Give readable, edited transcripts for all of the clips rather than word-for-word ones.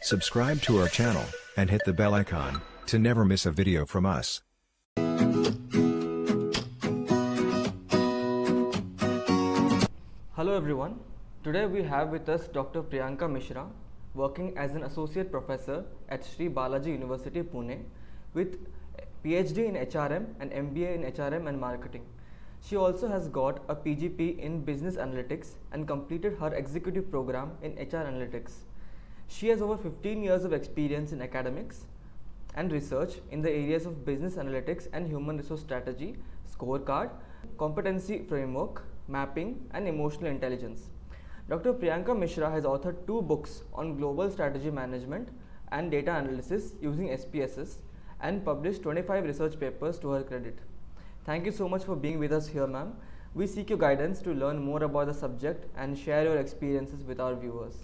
Subscribe to our channel and hit the bell icon to never miss a video from us. Hello everyone. Today we have with us Dr. Priyanka Mishra, working as an associate professor at Sri Balaji University, Pune, with PhD in HRM and MBA in HRM and marketing. She also has got a PGP in business analytics and completed her executive program in HR analytics. She has over 15 years of experience in academics and research in the areas of business analytics and human resource strategy, scorecard, competency framework, mapping, and emotional intelligence. Dr. Priyanka Mishra has authored 2 books on global strategy management and data analysis using SPSS and published 25 research papers to her credit. Thank you so much for being with us here, ma'am. We seek your guidance to learn more about the subject and share your experiences with our viewers.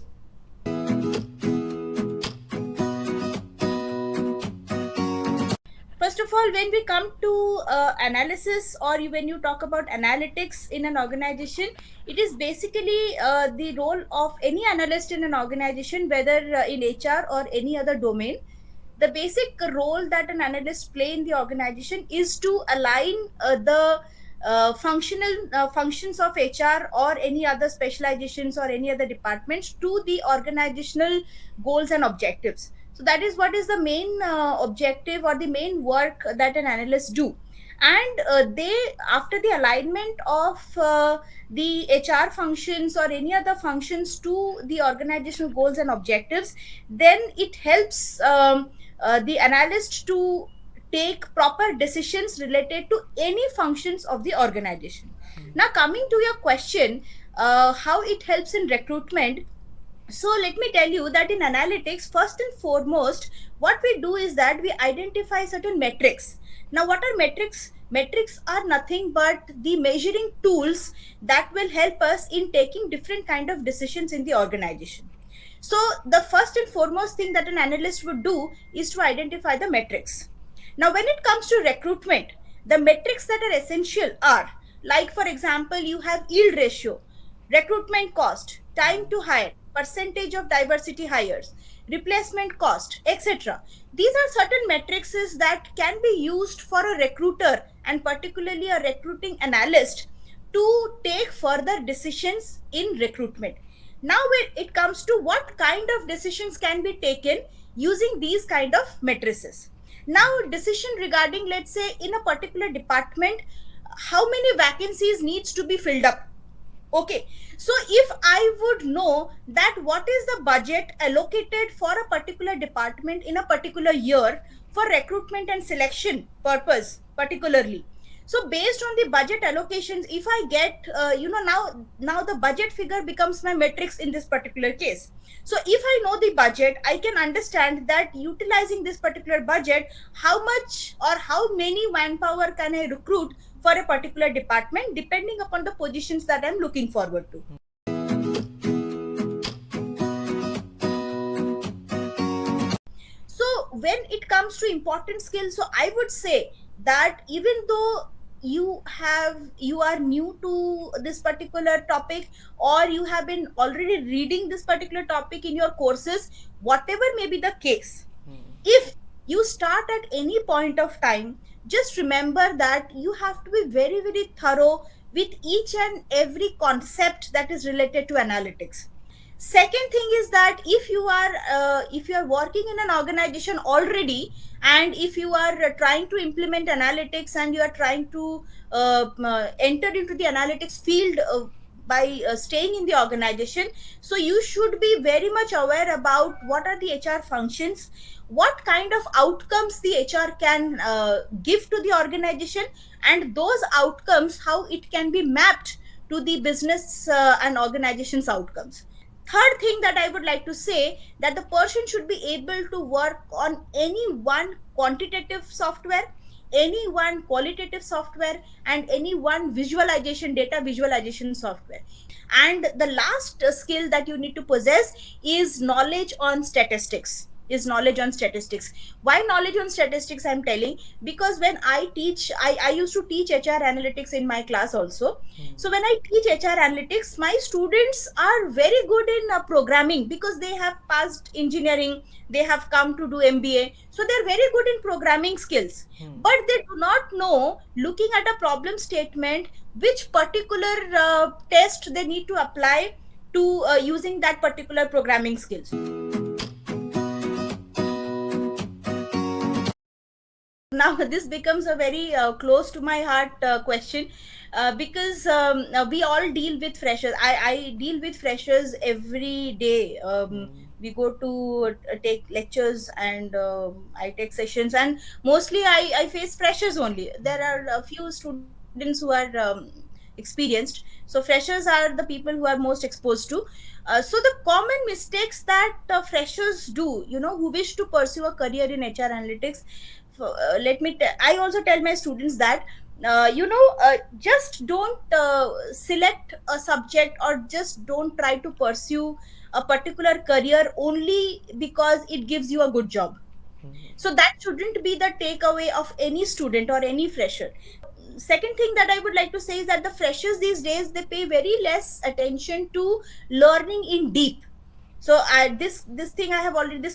First of all, when we come to analysis, or when you talk about analytics in an organization, it is basically the role of any analyst in an organization, whether in HR or any other domain. The basic role that an analyst play in the organization is to align the functional functions of HR or any other specializations or any other departments to the organizational goals and objectives. So that is what is the main objective or the main work that an analyst do. And they, after the alignment of the HR functions or any other functions to the organizational goals and objectives, then it helps the analyst to take proper decisions related to any functions of the organization. Now, coming to your question, how it helps in recruitment. So let me tell you that in analytics, first and foremost, what we do is that we identify certain metrics. Now, what are metrics? Metrics are nothing but the measuring tools that will help us in taking different kind of decisions in the organization. So the first and foremost thing that an analyst would do is to identify the metrics. Now, when it comes to recruitment, the metrics that are essential are, like for example, you have yield ratio, recruitment cost, time to hire, percentage of diversity hires, replacement cost, etc. These are certain metrics that can be used for a recruiter and particularly a recruiting analyst to take further decisions in recruitment. Now, when it comes to what kind of decisions can be taken using these kind of matrices. Now, decision regarding, let's say, in a particular department, how many vacancies needs to be filled up. Okay, so if I would know that what is the budget allocated for a particular department in a particular year for recruitment and selection purpose particularly. So based on the budget allocations, if I get, now the budget figure becomes my metrics in this particular case. So if I know the budget, I can understand that utilizing this particular budget, how much or how many manpower can I recruit for a particular department depending upon the positions that I'm looking forward to. So when it comes to important skills, so I would say that even though you are new to this particular topic, or you have been already reading this particular topic in your courses, whatever may be the case, if you start at any point of time, just remember that you have to be very, very thorough with each and every concept that is related to analytics. Second thing is that if you are working in an organization already, and if you are trying to implement analytics and you are trying to enter into the analytics field by staying in the organization, so you should be very much aware about what are the HR functions, what kind of outcomes the HR can give to the organization, and those outcomes, how it can be mapped to the business and organization's outcomes. Third thing that I would like to say, that the person should be able to work on any one quantitative software, any one qualitative software, and any one visualization, data visualization software. And the last skill that you need to possess is knowledge on statistics. is knowledge on statistics. Why knowledge on statistics I'm telling? Because when I used to teach HR analytics in my class also. So when I teach HR analytics, my students are very good in programming, because they have passed engineering, they have come to do MBA, so they're very good in programming skills. But they do not know, looking at a problem statement, which particular test they need to apply to using that particular programming skills. Now this becomes a very close to my heart question, because we all deal with freshers. I deal with freshers every day. We go to take lectures, and I take sessions, and mostly I face freshers only. There are a few students who are experienced, so freshers are the people who are most exposed to. So the common mistakes that freshers do, who wish to pursue a career in HR analytics, I also tell my students that just don't select a subject, or just don't try to pursue a particular career only because it gives you a good job. So that shouldn't be the takeaway of any student or any fresher. Second thing that I would like to say is that the freshers these days, they pay very less attention to learning in deep. So this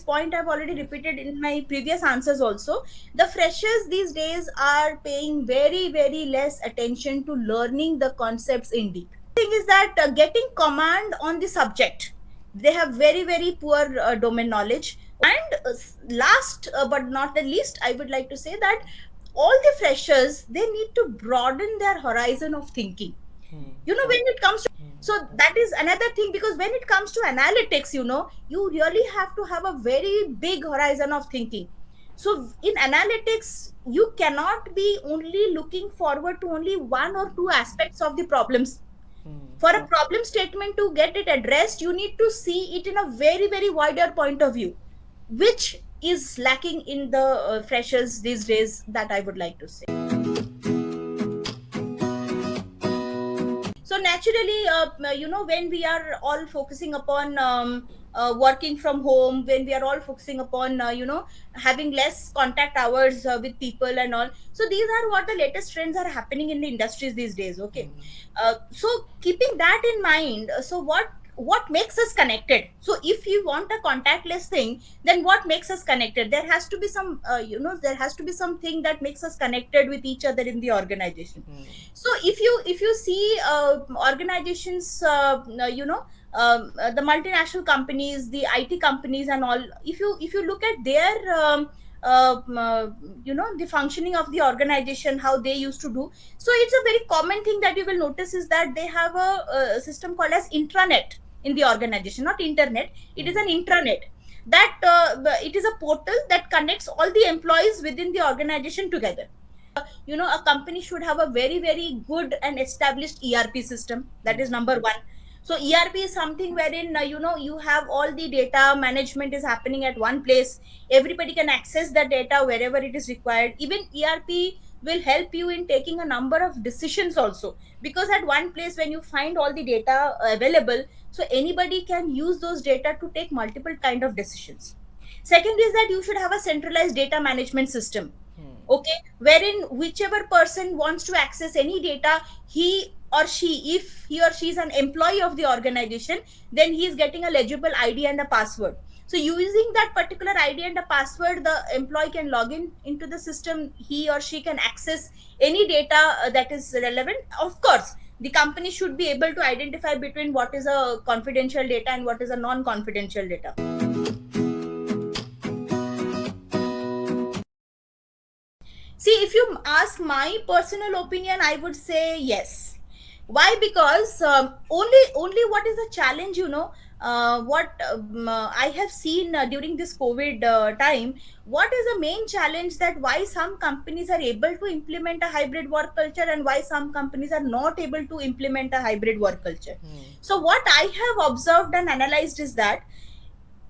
point I've already repeated in my previous answers also. The freshers these days are paying very, very less attention to learning the concepts in deep. Thing is that getting command on the subject, they have very, very poor domain knowledge. And last but not the least, I would like to say that all the freshers, they need to broaden their horizon of thinking. When it comes to, so that is another thing, because when it comes to analytics, you really have to have a very big horizon of thinking. So in analytics, you cannot be only looking forward to only one or two aspects of the problems. For a problem statement to get it addressed, you need to see it in a very, very wider point of view, which is lacking in the freshers these days, that I would like to say. So naturally, when we are all focusing upon working from home, when we are all focusing upon having less contact hours with people and all, so these are what the latest trends are happening in the industries these days. Okay. So keeping that in mind, so what makes us connected? So if you want a contactless thing, then what makes us connected? There has to be some there has to be something that makes us connected with each other in the organization. So if you see organizations, the multinational companies, the IT companies and all, if you look at their the functioning of the organization, how they used to do, so it's a very common thing that you will notice is that they have a system called as intranet in the organization. Not internet, it is an intranet, that it is a portal that connects all the employees within the organization together. A company should have a very, very good and established ERP system. That is number one. So ERP is something wherein you have all the data management is happening at one place. Everybody can access the data wherever it is required. Even ERP will help you in taking a number of decisions also, because at one place when you find all the data available, so anybody can use those data to take multiple kind of decisions. Second is that you should have a centralized data management system. Okay, wherein whichever person wants to access any data, he or she, if he or she is an employee of the organization, then he is getting a legible ID and a password. So using that particular ID and a password, the employee can log into the system. He or she can access any data that is relevant. Of course, the company should be able to identify between what is a confidential data and what is a non-confidential data. See, if you ask my personal opinion, I would say yes. Why? Because only what is the challenge, what I have seen during this COVID time, what is the main challenge, that why some companies are able to implement a hybrid work culture and why some companies are not able to implement a hybrid work culture. So what I have observed and analyzed is that,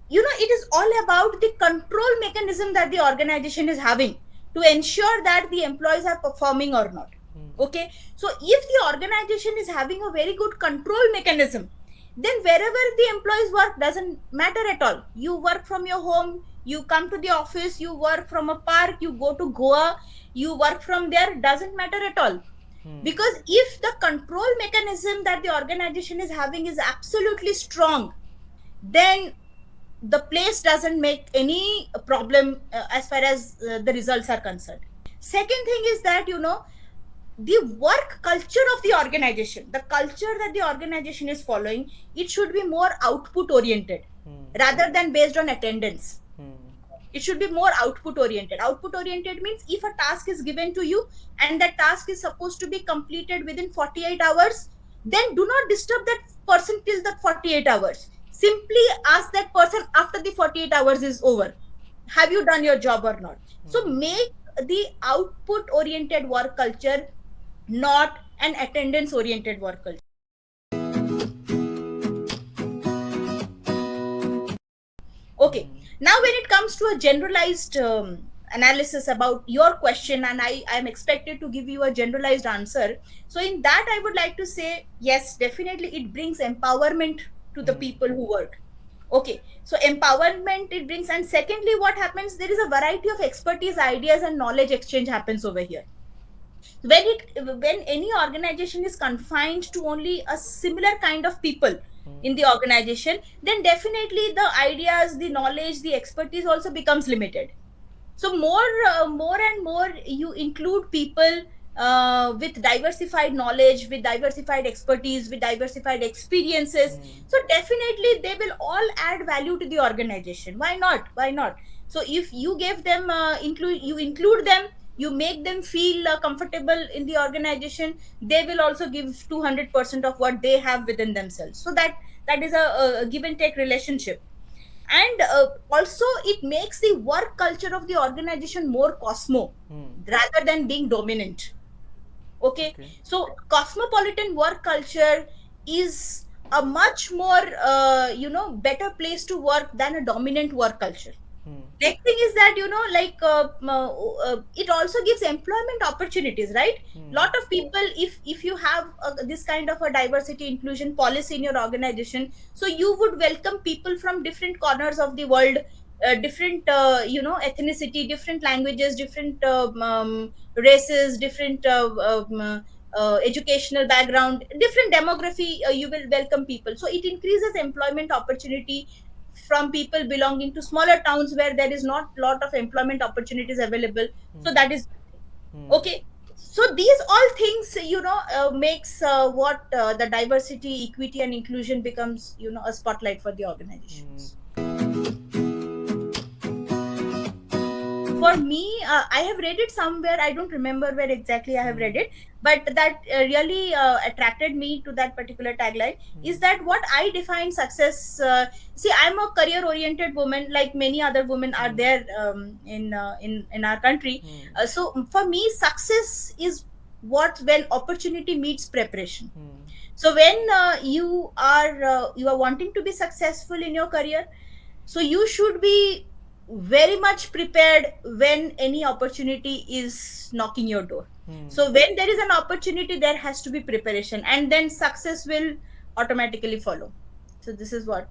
it is all about the control mechanism that the organization is having to ensure that the employees are performing or not. Okay, so if the organization is having a very good control mechanism, then wherever the employees work doesn't matter at all. You work from your home, you come to the office, you work from a park, you go to Goa, you work from there, doesn't matter at all. Because if the control mechanism that the organization is having is absolutely strong, then the place doesn't make any problem as far as the results are concerned. Second thing is that, the work culture of the organization, the culture that the organization is following, it should be more output oriented rather than based on attendance. It should be more output oriented. Output oriented means if a task is given to you and that task is supposed to be completed within 48 hours, then do not disturb that person till the 48 hours. Simply ask that person after the 48 hours is over, have you done your job or not? So make the output oriented work culture, not an attendance oriented work culture. Okay, now when it comes to a generalized analysis about your question, and I am expected to give you a generalized answer. So in that I would like to say, yes, definitely it brings empowerment to the people who work. Okay, so empowerment it brings, and secondly, what happens, there is a variety of expertise, ideas and knowledge exchange happens over here. When any organization is confined to only a similar kind of people in the organization, then definitely the ideas, the knowledge, the expertise also becomes limited. So more and more you include people with diversified knowledge, with diversified expertise, with diversified experiences. So definitely they will all add value to the organization. Why not? So if you give them include them, you make them feel comfortable in the organization, they will also give 200% of what they have within themselves. So that is a give and take relationship. And also it makes the work culture of the organization more cosmo rather than being dominant. Okay, so cosmopolitan work culture is a much more better place to work than a dominant work culture. Next thing is that, it also gives employment opportunities, right? Lot of people, if you have this kind of a diversity inclusion policy in your organization, so you would welcome people from different corners of the world, different ethnicity, different languages, different races, different educational background, different demography, you will welcome people. So it increases employment opportunity from people belonging to smaller towns where there is not lot of employment opportunities available. So that is okay. So these all things makes what the diversity, equity and inclusion becomes a spotlight for the organizations. For me, I have read it somewhere, I don't remember where exactly I have read it, but that really attracted me to that particular tagline. Is that what I define success? See, I'm a career oriented woman, like many other women are there in our country. So for me, success is when opportunity meets preparation. So when you are wanting to be successful in your career, so you should be very much prepared when any opportunity is knocking your door. So when there is an opportunity, there has to be preparation, and then success will automatically follow. So this is what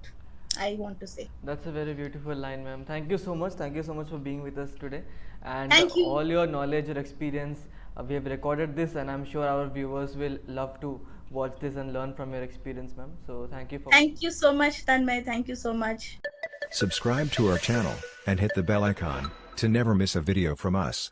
I want to say. That's a very beautiful line, ma'am. Thank you so much. Thank you so much for being with us today, and Thank you. all your knowledge, your experience. We have recorded this, and I'm sure our viewers will love to watch this and learn from your experience, ma'am. So thank you for. Thank you so much, Tanmay. Thank you so much. Subscribe to our channel and hit the bell icon to never miss a video from us.